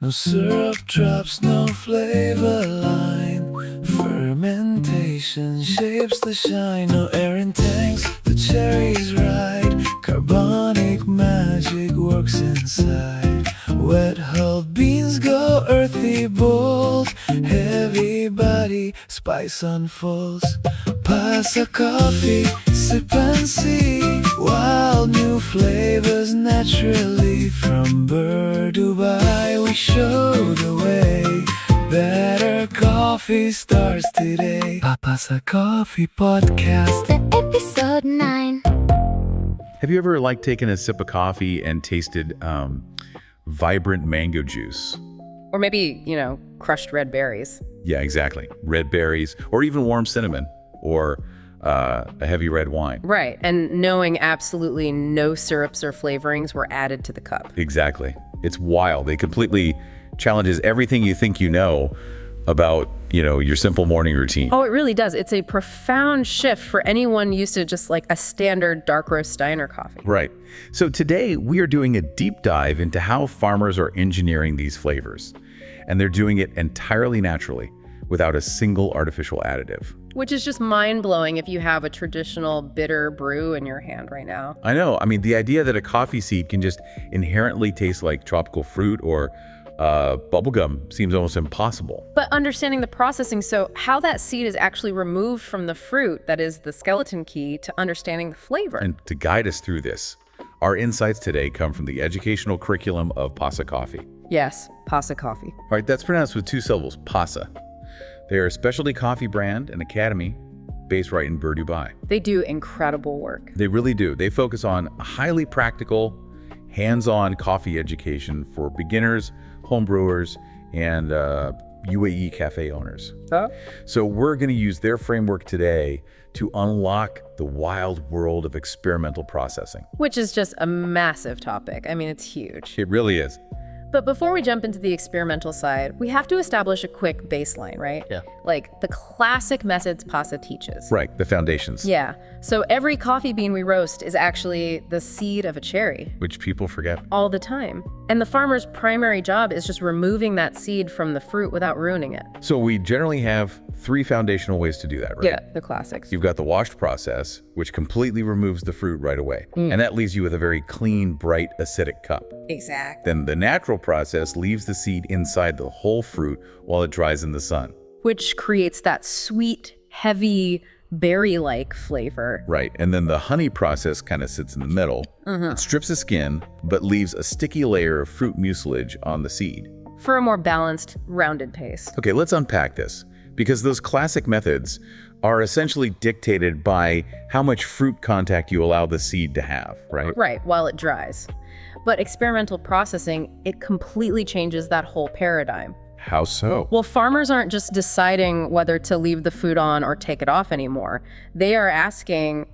No syrup drops, no flavor line. Fermentation shapes the shine. No air in tanks, the cherry's right. Carbonic magic works inside. Wet hulled beans go earthy, bold. Heavy body, spice unfolds. PASA coffee, sip and see. Wild new flavors naturally. From Dubai we show the way. Better coffee starts today. PASA Coffee Podcast. Episode 9. Have you ever taken a sip of coffee and tasted vibrant mango juice? Or maybe, crushed red berries. Yeah, exactly. Red berries, or even warm cinnamon, or a heavy red wine. Right, and knowing absolutely no syrups or flavorings were added to the cup. Exactly. It's wild. It completely challenges everything you think you know about, your simple morning routine. Oh, it really does. It's a profound shift for anyone used to just a standard dark roast diner coffee. Right. So today we are doing a deep dive into how farmers are engineering these flavors. And they're doing it entirely naturally, without a single artificial additive. Which is just mind-blowing if you have a traditional bitter brew in your hand right now. I know. I mean, the idea that a coffee seed can just inherently taste like tropical fruit or bubblegum seems almost impossible. But understanding the processing, so how that seed is actually removed from the fruit, that is the skeleton key to understanding the flavor. And to guide us through this, our insights today come from the educational curriculum of PASA Coffee. Yes, PASA Coffee. All right, that's pronounced with 2 syllables, PASA. They are a specialty coffee brand and academy based right in Dubai. They do incredible work. They really do. They focus on highly practical, hands-on coffee education for beginners, home brewers, and UAE cafe owners. Oh. So we're going to use their framework today to unlock the wild world of experimental processing. Which is just a massive topic. I mean, it's huge. It really is. But before we jump into the experimental side, we have to establish a quick baseline, right? Yeah. Like the classic methods PASA teaches. Right, the foundations. Yeah. So every coffee bean we roast is actually the seed of a cherry. Which people forget. All the time. And the farmer's primary job is just removing that seed from the fruit without ruining it. So we generally have 3 foundational ways to do that, right? Yeah, the classics. You've got the washed process, which completely removes the fruit right away. And that leaves you with a very clean, bright, acidic cup. Exactly. Then the natural process leaves the seed inside the whole fruit while it dries in the sun. Which creates that sweet, heavy, berry-like flavor. Right, and then the honey process kind of sits in the middle. It strips the skin, but leaves a sticky layer of fruit mucilage on the seed. For a more balanced, rounded paste. Okay, let's unpack this, because those classic methods are essentially dictated by how much fruit contact you allow the seed to have, right? Right, while it dries. But experimental processing, it completely changes that whole paradigm. How so? Well, farmers aren't just deciding whether to leave the food on or take it off anymore. They are asking,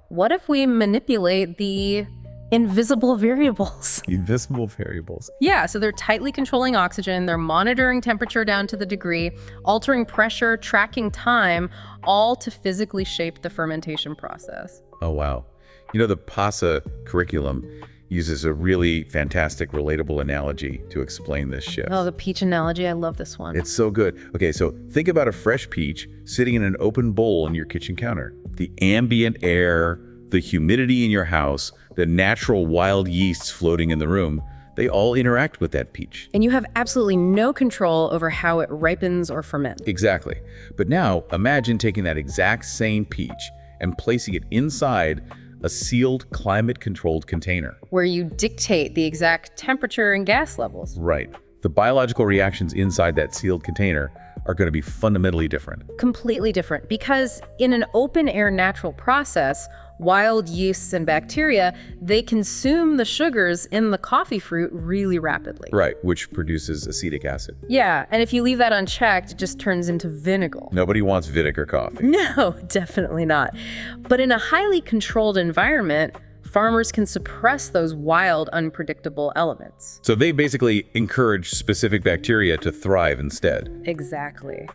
what if we manipulate the invisible variables? Invisible variables. Yeah, so they're tightly controlling oxygen, they're monitoring temperature down to the degree, altering pressure, tracking time, all to physically shape the fermentation process. Oh, wow. The PASA curriculum uses a really fantastic, relatable analogy to explain this shift. Oh, the peach analogy, I love this one. It's so good. Okay, so think about a fresh peach sitting in an open bowl on your kitchen counter. The ambient air, the humidity in your house, the natural wild yeasts floating in the room, they all interact with that peach. And you have absolutely no control over how it ripens or ferments. Exactly. But now imagine taking that exact same peach and placing it inside a sealed, climate-controlled container. Where you dictate the exact temperature and gas levels. Right. The biological reactions inside that sealed container are going to be fundamentally different. Completely different, because in an open-air natural process, wild yeasts and bacteria, they consume the sugars in the coffee fruit really rapidly. Right, which produces acetic acid. Yeah, and if you leave that unchecked, it just turns into vinegar. Nobody wants vinegar coffee. No, definitely not. But in a highly controlled environment, farmers can suppress those wild, unpredictable elements. So they basically encourage specific bacteria to thrive instead. Exactly.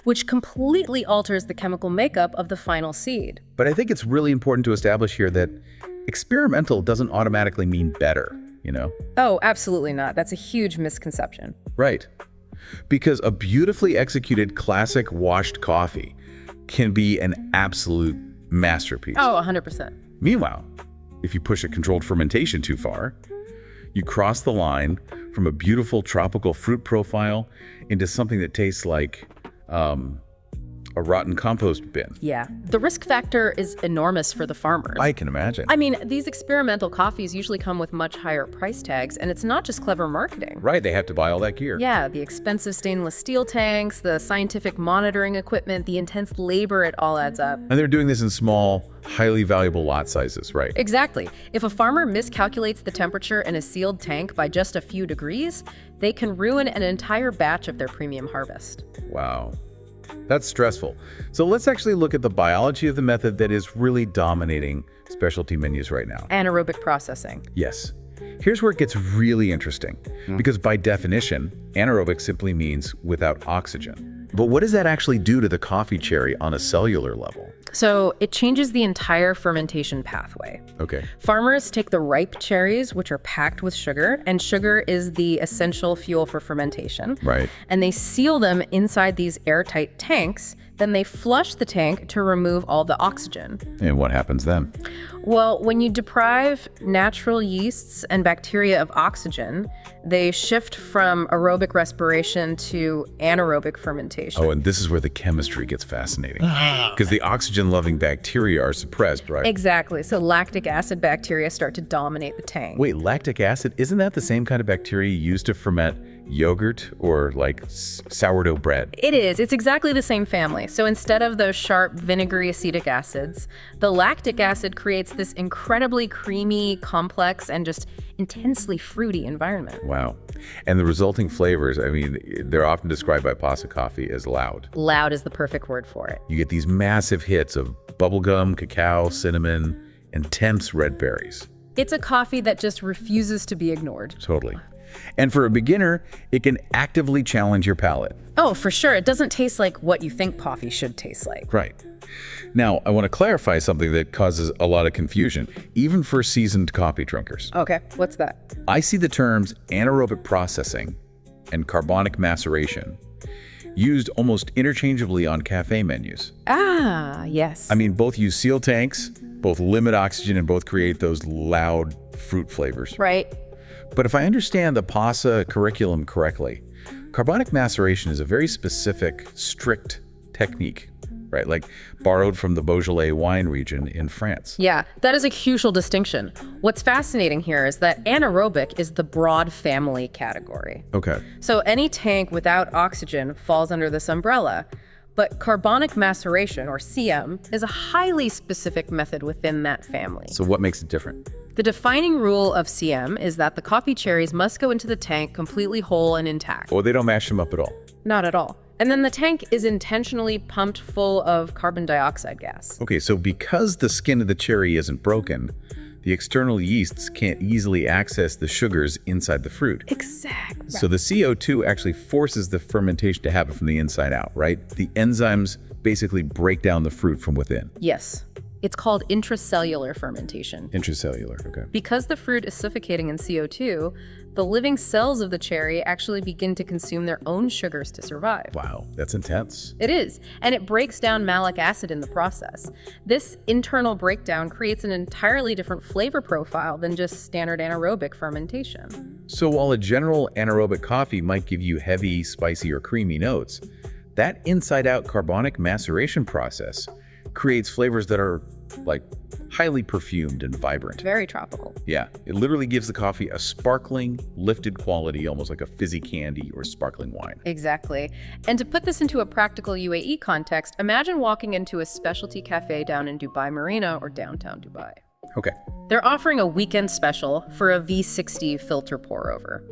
Which completely alters the chemical makeup of the final seed. But I think it's really important to establish here that experimental doesn't automatically mean better. you know? Oh, absolutely not. That's a huge misconception. Right. Because a beautifully executed classic washed coffee can be an absolute masterpiece. Oh, 100%. Meanwhile, if you push a controlled fermentation too far, you cross the line from a beautiful tropical fruit profile into something that tastes like a rotten compost bin. Yeah. The risk factor is enormous for the farmers. I can imagine. I mean, these experimental coffees usually come with much higher price tags, and it's not just clever marketing. Right, they have to buy all that gear. Yeah, the expensive stainless steel tanks, the scientific monitoring equipment, the intense labor, it all adds up. And they're doing this in small, highly valuable lot sizes, right? Exactly. If a farmer miscalculates the temperature in a sealed tank by just a few degrees, they can ruin an entire batch of their premium harvest. Wow. That's stressful. So let's actually look at the biology of the method that is really dominating specialty menus right now. Anaerobic processing. Yes. Here's where it gets really interesting, because by definition, anaerobic simply means without oxygen. But what does that actually do to the coffee cherry on a cellular level? So it changes the entire fermentation pathway. Okay. Farmers take the ripe cherries, which are packed with sugar, and sugar is the essential fuel for fermentation. Right. And they seal them inside these airtight tanks. Then they flush the tank to remove all the oxygen. And what happens then? Well, when you deprive natural yeasts and bacteria of oxygen, they shift from aerobic respiration to anaerobic fermentation. Oh, and this is where the chemistry gets fascinating. Because the oxygen-loving bacteria are suppressed, right? Exactly. So lactic acid bacteria start to dominate the tank. Wait, lactic acid, isn't that the same kind of bacteria used to ferment yogurt or like sourdough bread? It is. It's exactly the same family. So instead of those sharp vinegary acetic acids, the lactic acid creates this incredibly creamy, complex, and just intensely fruity environment. Wow. And the resulting flavors, I mean, they're often described by PASA Coffee as loud. Loud is the perfect word for it. You get these massive hits of bubblegum, cacao, cinnamon, intense red berries. It's a coffee that just refuses to be ignored. Totally. And for a beginner, it can actively challenge your palate. Oh, for sure. It doesn't taste like what you think coffee should taste like. Right. Now, I want to clarify something that causes a lot of confusion, even for seasoned coffee drinkers. Okay, what's that? I see the terms anaerobic processing and carbonic maceration used almost interchangeably on cafe menus. Ah, yes. I mean, both use seal tanks, both limit oxygen, and both create those loud fruit flavors. Right. But if I understand the PASA curriculum correctly, carbonic maceration is a very specific, strict technique, right? Like borrowed from the Beaujolais wine region in France. Yeah, that is a crucial distinction. What's fascinating here is that anaerobic is the broad family category. Okay. So any tank without oxygen falls under this umbrella. But carbonic maceration, or CM, is a highly specific method within that family. So what makes it different? The defining rule of CM is that the coffee cherries must go into the tank completely whole and intact. Well, they don't mash them up at all. Not at all. And then the tank is intentionally pumped full of carbon dioxide gas. Okay, so because the skin of the cherry isn't broken, the external yeasts can't easily access the sugars inside the fruit. Exactly. So the CO2 actually forces the fermentation to happen from the inside out, right? The enzymes basically break down the fruit from within. Yes. It's called intracellular fermentation. Intracellular, okay. Because the fruit is suffocating in CO2, the living cells of the cherry actually begin to consume their own sugars to survive. Wow, that's intense. It is, and it breaks down malic acid in the process. This internal breakdown creates an entirely different flavor profile than just standard anaerobic fermentation. So while a general anaerobic coffee might give you heavy, spicy, or creamy notes, that inside-out carbonic maceration process creates flavors that are like highly perfumed and vibrant. Very tropical. Yeah, it literally gives the coffee a sparkling, lifted quality, almost like a fizzy candy or sparkling wine. Exactly. And to put this into a practical UAE context, imagine walking into a specialty cafe down in Dubai Marina or downtown Dubai. Okay. They're offering a weekend special for a V60 filter pour over.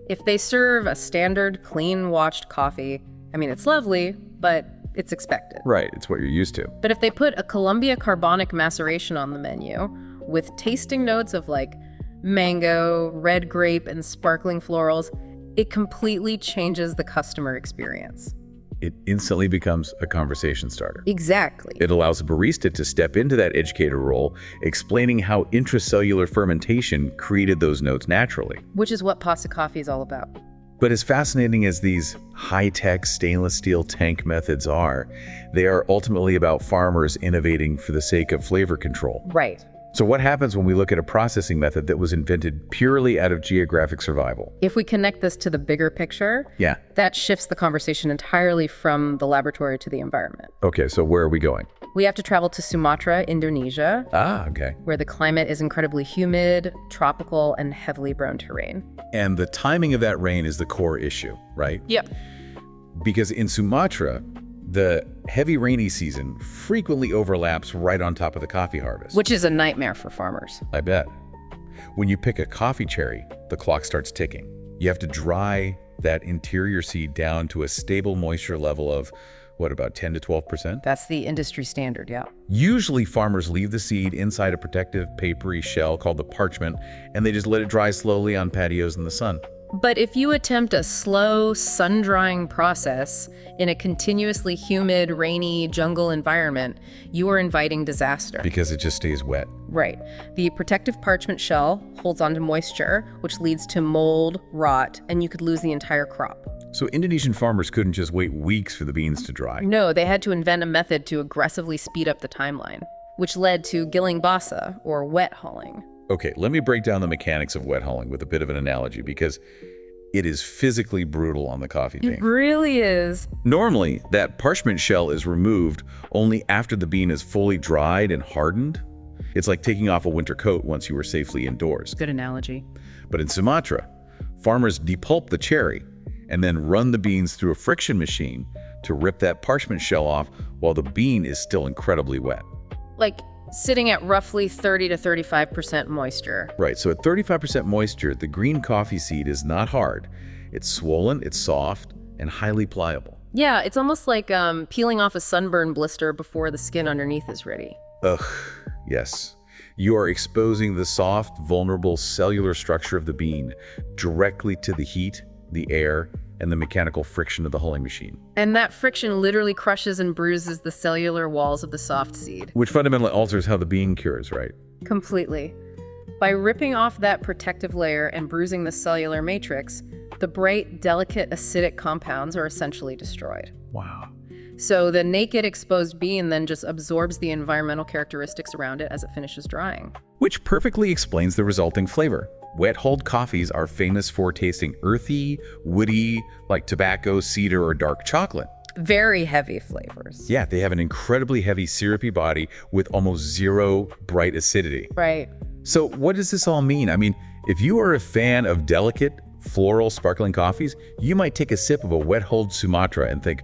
If they serve a standard, clean washed coffee, I mean, it's lovely, but it's expected. Right, it's what you're used to. But if they put a Colombia carbonic maceration on the menu with tasting notes of like mango, red grape, and sparkling florals, it completely changes the customer experience. It instantly becomes a conversation starter. Exactly. It allows a barista to step into that educator role, explaining how intracellular fermentation created those notes naturally. Which is what PASA Coffee is all about. But as fascinating as these high-tech stainless steel tank methods are, they are ultimately about farmers innovating for the sake of flavor control. Right. So what happens when we look at a processing method that was invented purely out of geographic survival? If we connect this to the bigger picture, Yeah. that shifts the conversation entirely from the laboratory to the environment. Okay, so where are we going? We have to travel to Sumatra, Indonesia, Okay. where the climate is incredibly humid, tropical, and heavily prone to rain. And the timing of that rain is the core issue, right? Yep. Because in Sumatra, the heavy rainy season frequently overlaps right on top of the coffee harvest. Which is a nightmare for farmers. I bet. When you pick a coffee cherry, the clock starts ticking. You have to dry that interior seed down to a stable moisture level of, what, about 10 to 12%? That's the industry standard, yeah. Usually farmers leave the seed inside a protective papery shell called the parchment, and they just let it dry slowly on patios in the sun. But if you attempt a slow, sun-drying process in a continuously humid, rainy jungle environment, you are inviting disaster. Because it just stays wet. Right. The protective parchment shell holds onto moisture, which leads to mold, rot, and you could lose the entire crop. So Indonesian farmers couldn't just wait weeks for the beans to dry. No, they had to invent a method to aggressively speed up the timeline, which led to Giling Basah, or wet hulling. Okay, let me break down the mechanics of wet hulling with a bit of an analogy because it is physically brutal on the coffee bean. It really is. Normally, that parchment shell is removed only after the bean is fully dried and hardened. It's like taking off a winter coat once you were safely indoors. Good analogy. But in Sumatra, farmers depulp the cherry and then run the beans through a friction machine to rip that parchment shell off while the bean is still incredibly wet. Like sitting at roughly 30 to 35% moisture. Right, so at 35% moisture, the green coffee seed is not hard. It's swollen, it's soft, and highly pliable. Yeah, it's almost like peeling off a sunburn blister before the skin underneath is ready. Ugh, yes. You are exposing the soft, vulnerable cellular structure of the bean directly to the heat, the air, and the mechanical friction of the hulling machine. And that friction literally crushes and bruises the cellular walls of the soft seed. Which fundamentally alters how the bean cures, right? Completely. By ripping off that protective layer and bruising the cellular matrix, the bright, delicate, acidic compounds are essentially destroyed. Wow. So the naked, exposed bean then just absorbs the environmental characteristics around it as it finishes drying. Which perfectly explains the resulting flavor. Wet-hulled coffees are famous for tasting earthy, woody, like tobacco, cedar, or dark chocolate. Very heavy flavors. Yeah, they have an incredibly heavy syrupy body with almost zero bright acidity. Right. So what does this all mean? I mean, if you are a fan of delicate, floral, sparkling coffees, you might take a sip of a wet-hulled Sumatra and think,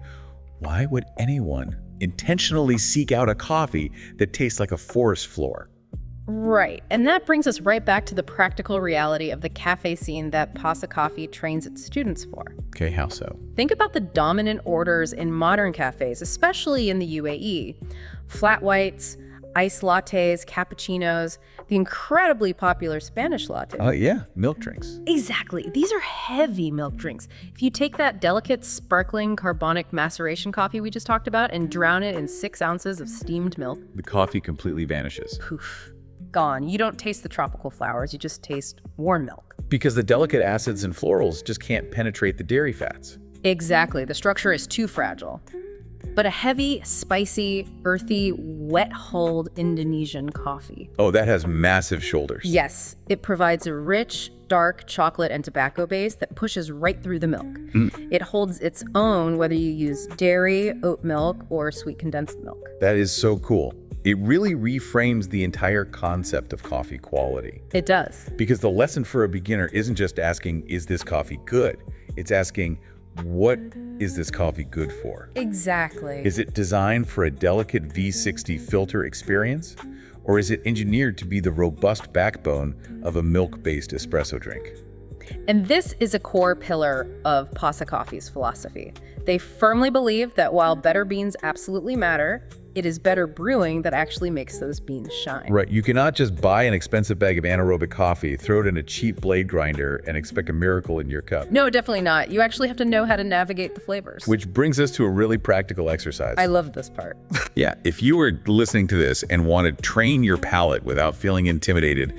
why would anyone intentionally seek out a coffee that tastes like a forest floor? Right. And that brings us right back to the practical reality of the cafe scene that PASA Coffee trains its students for. Okay, how so? Think about the dominant orders in modern cafes, especially in the UAE. Flat whites, iced lattes, cappuccinos, the incredibly popular Spanish latte. Yeah, milk drinks. Exactly. These are heavy milk drinks. If you take that delicate, sparkling carbonic maceration coffee we just talked about and drown it in 6 ounces of steamed milk, The coffee completely vanishes. poof, gone. You don't taste the tropical flowers, you just taste warm milk. Because the delicate acids and florals just can't penetrate the dairy fats. Exactly. The structure is too fragile. But a heavy, spicy, earthy, wet-hulled Indonesian coffee. Oh, that has massive shoulders. Yes, it provides a rich, dark chocolate and tobacco base that pushes right through the milk. It holds its own whether you use dairy, oat milk, or sweet condensed milk. That is so cool. It really reframes the entire concept of coffee quality. It does. Because the lesson for a beginner isn't just asking, is this coffee good? It's asking, what is this coffee good for? Exactly. Is it designed for a delicate V60 filter experience? Or is it engineered to be the robust backbone of a milk-based espresso drink? And this is a core pillar of PASA Coffee's philosophy. They firmly believe that while better beans absolutely matter, it is better brewing that actually makes those beans shine. Right. You cannot just buy an expensive bag of anaerobic coffee, throw it in a cheap blade grinder, and expect a miracle in your cup. No, definitely not. You actually have to know how to navigate the flavors. Which brings us to a really practical exercise. I love this part. Yeah, if you were listening to this and want to train your palate without feeling intimidated,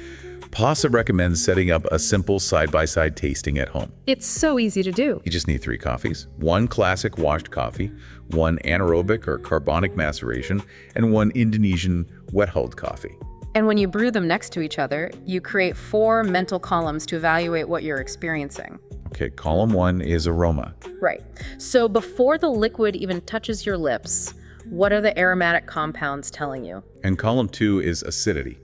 PASA recommends setting up a simple side-by-side tasting at home. It's so easy to do. You just need 3 coffees, 1 classic washed coffee, 1 anaerobic or carbonic maceration, and 1 Indonesian wet-hulled coffee. And when you brew them next to each other, you create 4 mental columns to evaluate what you're experiencing. Okay, column 1 is aroma. Right. So before the liquid even touches your lips, what are the aromatic compounds telling you? And column 2 is acidity.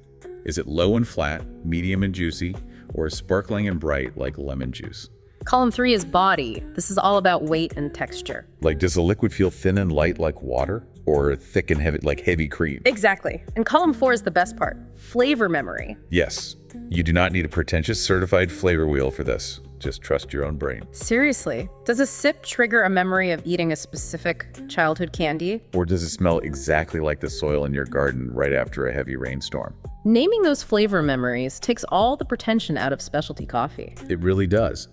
Is it low and flat, medium and juicy, or sparkling and bright like lemon juice? Column 3 is body. This is all about weight and texture. Like, does the liquid feel thin and light like water, or thick and heavy like heavy cream? Exactly. And column 4 is the best part, flavor memory. Yes, you do not need a pretentious certified flavor wheel for this. Just trust your own brain. Seriously, does a sip trigger a memory of eating a specific childhood candy? Or does it smell exactly like the soil in your garden right after a heavy rainstorm? Naming those flavor memories takes all the pretension out of specialty coffee. It really does.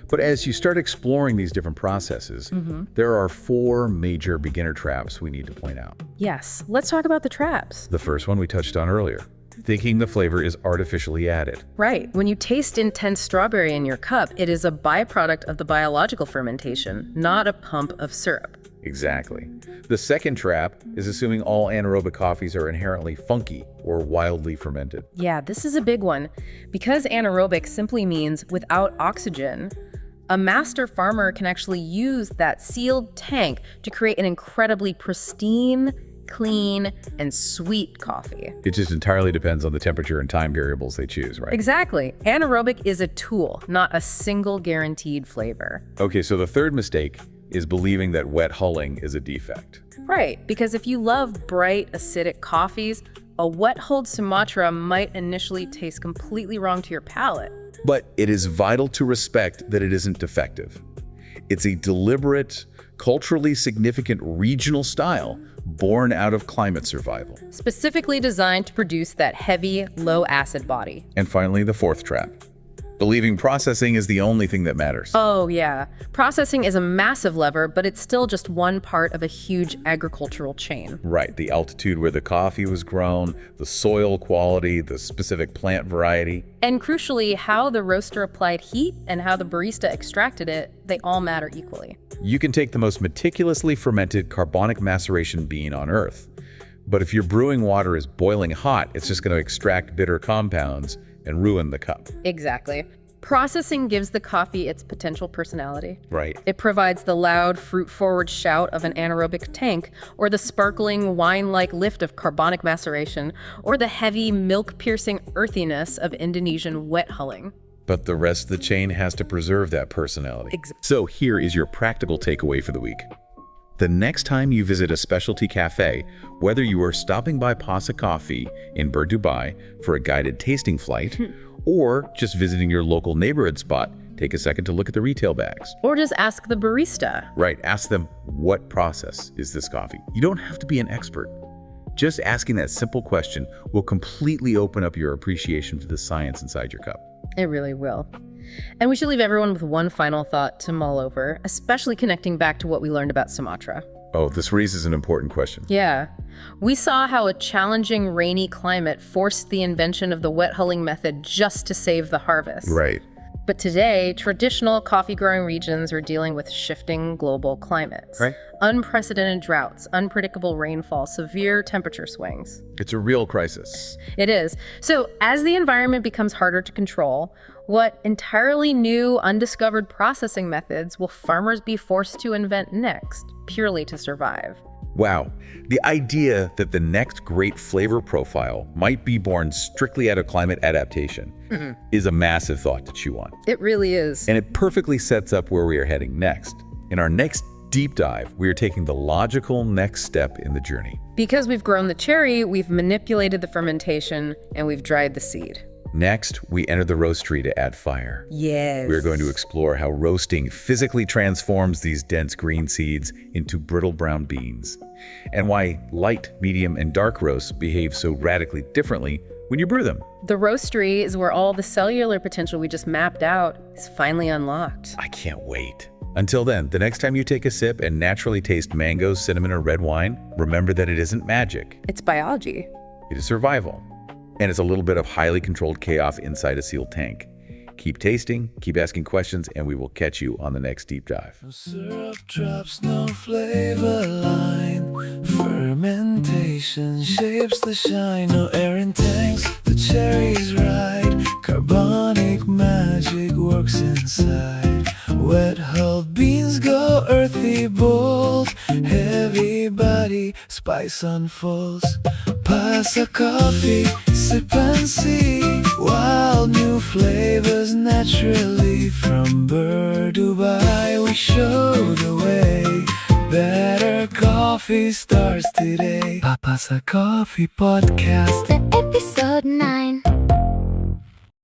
But as you start exploring these different processes, there are 4 major beginner traps we need to point out. Yes, let's talk about the traps. The first one we touched on earlier, thinking the flavor is artificially added. Right. When you taste intense strawberry in your cup, it is a byproduct of the biological fermentation, not a pump of syrup. Exactly. The second trap is assuming all anaerobic coffees are inherently funky or wildly fermented. Yeah, this is a big one. Because anaerobic simply means without oxygen, a master farmer can actually use that sealed tank to create an incredibly pristine, clean, and sweet coffee. It just entirely depends on the temperature and time variables they choose, right? Exactly. Anaerobic is a tool, not a single guaranteed flavor. Okay, so the third mistake is believing that wet hulling is a defect. Right, because if you love bright, acidic coffees, a wet-hulled Sumatra might initially taste completely wrong to your palate. But it is vital to respect that it isn't defective. It's a deliberate, culturally significant regional style born out of climate survival. Specifically designed to produce that heavy, low-acid body. And finally, the fourth trap. Believing processing is the only thing that matters. Oh, yeah. Processing is a massive lever, but it's still just one part of a huge agricultural chain. Right, the altitude where the coffee was grown, the soil quality, the specific plant variety. And crucially, how the roaster applied heat and how the barista extracted it, they all matter equally. You can take the most meticulously fermented carbonic maceration bean on Earth. But if your brewing water is boiling hot, it's just going to extract bitter compounds and ruin the cup. Exactly. Processing gives the coffee its potential personality. Right. It provides the loud, fruit-forward shout of an anaerobic tank, or the sparkling, wine-like lift of carbonic maceration, or the heavy, milk-piercing earthiness of Indonesian wet hulling. But the rest of the chain has to preserve that personality. So here is your practical takeaway for the week. The next time you visit a specialty cafe, whether you are stopping by PASA Coffee in Dubai for a guided tasting flight, or just visiting your local neighborhood spot, take a second to look at the retail bags. Or just ask the barista. Right, ask them, what process is this coffee? You don't have to be an expert. Just asking that simple question will completely open up your appreciation for the science inside your cup. It really will. And we should leave everyone with one final thought to mull over, especially connecting back to what we learned about Sumatra. Oh, this raises an important question. Yeah. We saw how a challenging, rainy climate forced the invention of the wet hulling method just to save the harvest. Right. But today, traditional coffee-growing regions are dealing with shifting global climates. Right. Unprecedented droughts, unpredictable rainfall, severe temperature swings. It's a real crisis. It is. So as the environment becomes harder to control, what entirely new, undiscovered processing methods will farmers be forced to invent next, purely to survive? Wow, the idea that the next great flavor profile might be born strictly out of climate adaptation is a massive thought to chew on. It really is. And it perfectly sets up where we are heading next. In our next deep dive, we are taking the logical next step in the journey. Because we've grown the cherry, we've manipulated the fermentation, and we've dried the seed. Next, we enter the roastery to add fire. Yes. We're going to explore how roasting physically transforms these dense green seeds into brittle brown beans, and why light, medium, and dark roasts behave so radically differently when you brew them. The roastery is where all the cellular potential we just mapped out is finally unlocked. I can't wait. Until then, the next time you take a sip and naturally taste mango, cinnamon, or red wine, remember that it isn't magic. It's biology. It is survival. And it's a little bit of highly controlled chaos inside a sealed tank. Keep tasting, keep asking questions, and we will catch you on the next deep dive. No syrup drops, no flavor line. Fermentation shapes the shine. No air in tanks, the cherries ride. Carbonic magic works inside. Wet hulled beans go earthy, bold. Heavy body, spice unfolds. PASA Coffee, sip and see. Wild new flavors naturally. From Dubai, we show the way. Better coffee starts today. PASA Coffee Podcast. Episode 9.